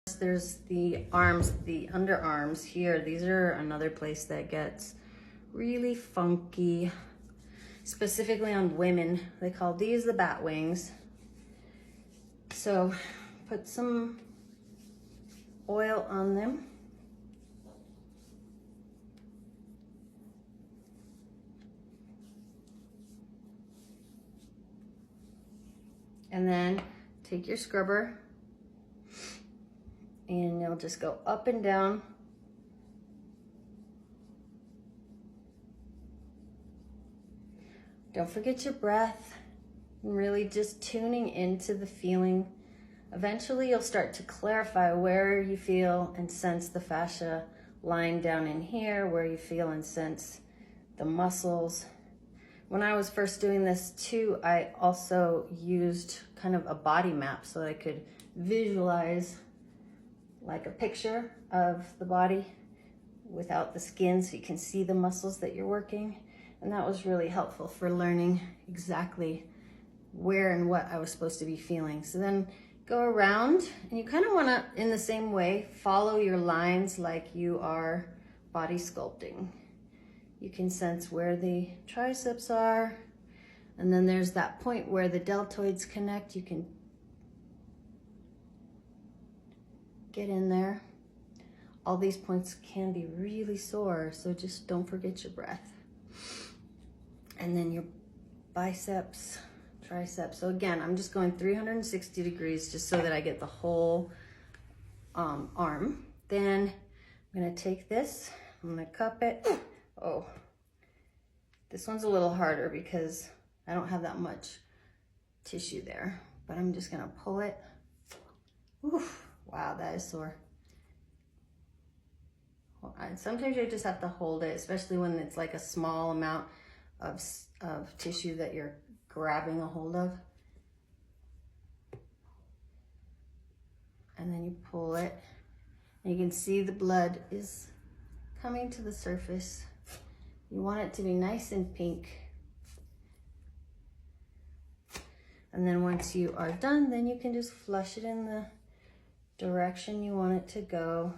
There's the arms, the underarms here. These are another place that gets really funky, specifically on women. They call these the bat wings. So put some oil on them. And then take your scrubber and you'll just go up and down. Don't forget your breath and really just tuning into the feeling. Eventually you'll start to clarify where you feel and sense the fascia lying down in here, where you feel and sense the muscles. When I was first doing this too, I also used kind of a body map so that I could visualize like a picture of the body without the skin, so you can see the muscles that you're working. And that was really helpful for learning exactly where and what I was supposed to be feeling. So then go around and you kind of want to, in the same way, follow your lines like you are body sculpting. You can sense where the triceps are, and then there's that point where the deltoids connect. You can get in there. All these points can be really sore, so just don't forget your breath. And then your biceps, triceps. So again, I'm just going 360 degrees just so that I get the whole arm. Then I'm gonna take this, I'm gonna cup it. Oh, this one's a little harder because I don't have that much tissue there, but I'm just gonna pull it. Oof, wow, that is sore. Sometimes you just have to hold it, especially when it's like a small amount of tissue that you're grabbing a hold of. And then you pull it, and you can see the blood is coming to the surface. You want it to be nice and pink. And then once you are done, then you can just flush it in the direction you want it to go.